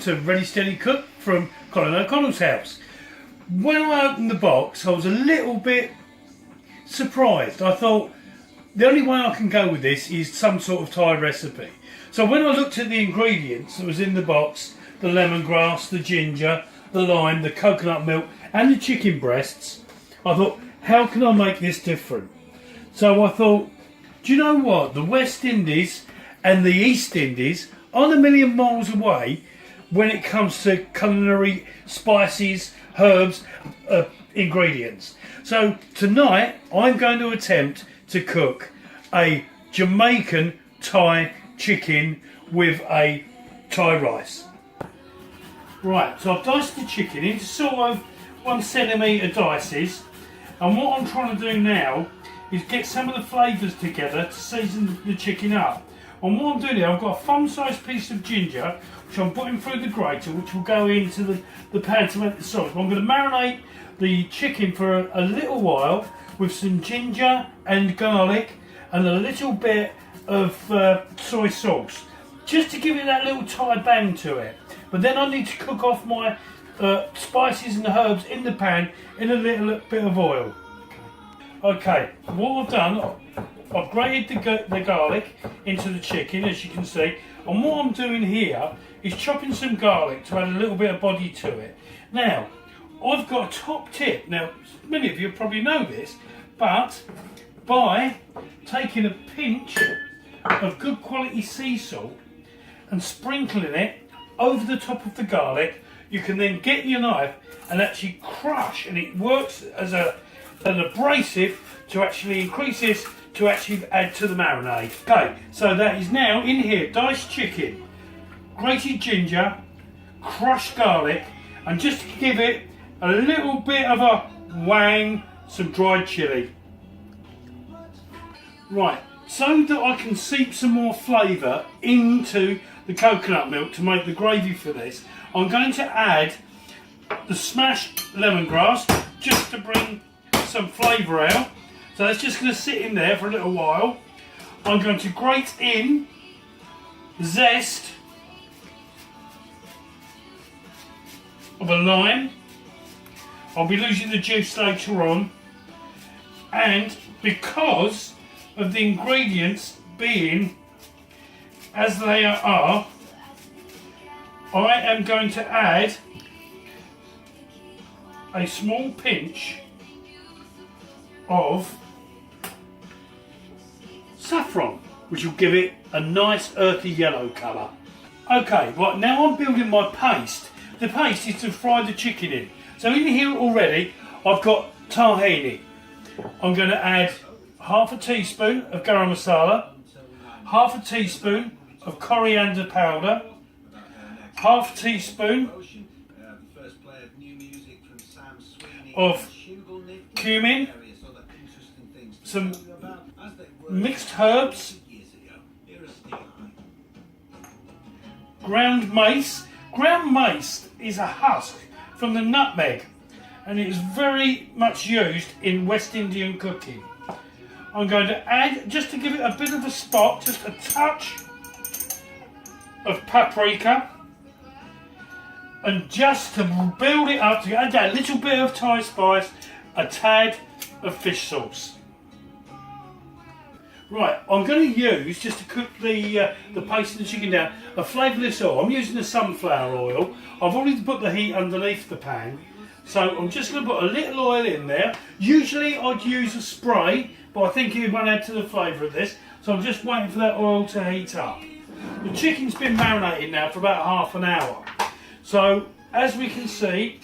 to Ready Steady Cook from Colin O'Connell's house. When I opened the box I was a little bit surprised. I thought the only way I can go with this is some sort of Thai recipe. So when I looked at the ingredients that was in the box, the lemongrass, the ginger, the lime, the coconut milk and the chicken breasts, I thought, how can I make this different? So I thought, do you know what? The West Indies and the East Indies aren't a million miles away when it comes to culinary spices, herbs, ingredients. So tonight I'm going to attempt to cook a Jamaican Thai chicken with a Thai rice. Right, so I've diced the chicken into sort of 1 centimetre dices, and what I'm trying to do now is get some of the flavours together to season the chicken up. And what I'm doing here, I've got a thumb-sized piece of ginger which I'm putting through the grater, which will go into the pan to make the sauce. I'm going to marinate the chicken for a little while with some ginger and garlic and a little bit of soy sauce, just to give it that little Thai bang to it. But then I need to cook off my spices and herbs in the pan in a little bit of oil. Okay, what I've done, I've grated the garlic into the chicken, as you can see, and what I'm doing here is chopping some garlic to add a little bit of body to it. Now, I've got a top tip. Now, many of you probably know this, but by taking a pinch of good quality sea salt and sprinkling it over the top of the garlic, you can then get your knife and actually crush, and it works as an abrasive to actually increase this, to actually add to the marinade. Okay, so that is now in here: diced chicken, grated ginger, crushed garlic, and just to give it a little bit of a wang, some dried chilli. Right, so that I can seep some more flavour into the coconut milk to make the gravy for this, I'm going to add the smashed lemongrass just to bring some flavour out. So that's just going to sit in there for a little while. I'm going to grate in zest of a lime. I'll be losing the juice later on, and because of the ingredients being as they are, I am going to add a small pinch of saffron, which will give it a nice earthy yellow colour. Okay, right, now I'm building my paste. The paste is to fry the chicken in. So in here already I've got tahini. I'm going to add half a teaspoon of garam masala, half a teaspoon of coriander powder, half a teaspoon of cumin, some mixed herbs, ground mace. Ground mace is a husk from the nutmeg, and it is very much used in West Indian cooking. I'm going to add, just to give it a bit of a spot, just a touch of paprika, and just to build it up, to add that little bit of Thai spice, a tad of fish sauce. Right, I'm going to use, just to cook the paste and the chicken down, a flavourless oil. I'm using the sunflower oil. I've already put the heat underneath the pan, so I'm just going to put a little oil in there. Usually I'd use a spray, but I think it won't add to the flavour of this, so I'm just waiting for that oil to heat up. The chicken's been marinated now for about half an hour. So, as we can see,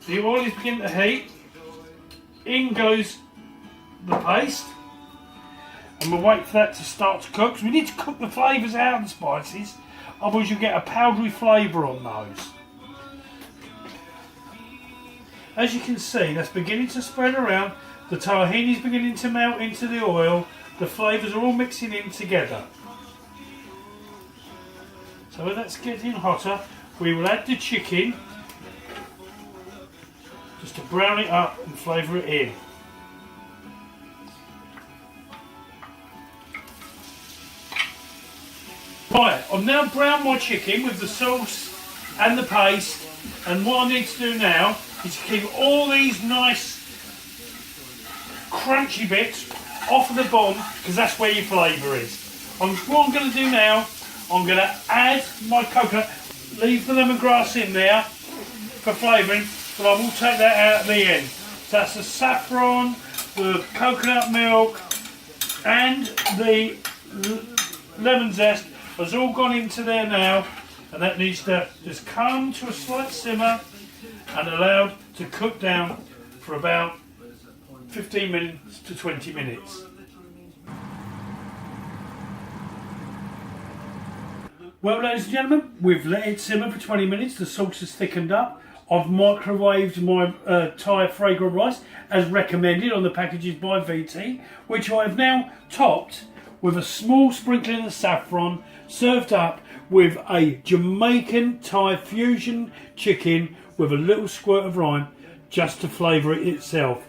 the oil is beginning to heat. In goes the paste. And we'll wait for that to start to cook, because we need to cook the flavours out of the spices, otherwise you'll get a powdery flavour on those. As you can see, that's beginning to spread around. The tahini is beginning to melt into the oil. The flavours are all mixing in together. So when that's getting hotter, we will add the chicken, just to brown it up and flavour it in. Right, I've now browned my chicken with the sauce and the paste, and what I need to do now is to keep all these nice crunchy bits off of the bottom, because that's where your flavour is. What I'm going to do now, I'm going to add my coconut, leave the lemongrass in there for flavouring, but I will take that out at the end. So that's the saffron, the coconut milk and the lemon zest has all gone into there now, and that needs to just come to a slight simmer and allowed to cook down for about 15 minutes to 20 minutes. Well, ladies and gentlemen, we've let it simmer for 20 minutes. The sauce has thickened up. I've microwaved my Thai fragrant rice as recommended on the packages by VT, which I have now topped with a small sprinkling of saffron, served up with a Jamaican Thai fusion chicken with a little squirt of lime just to flavour it itself.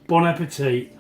Bon appetit.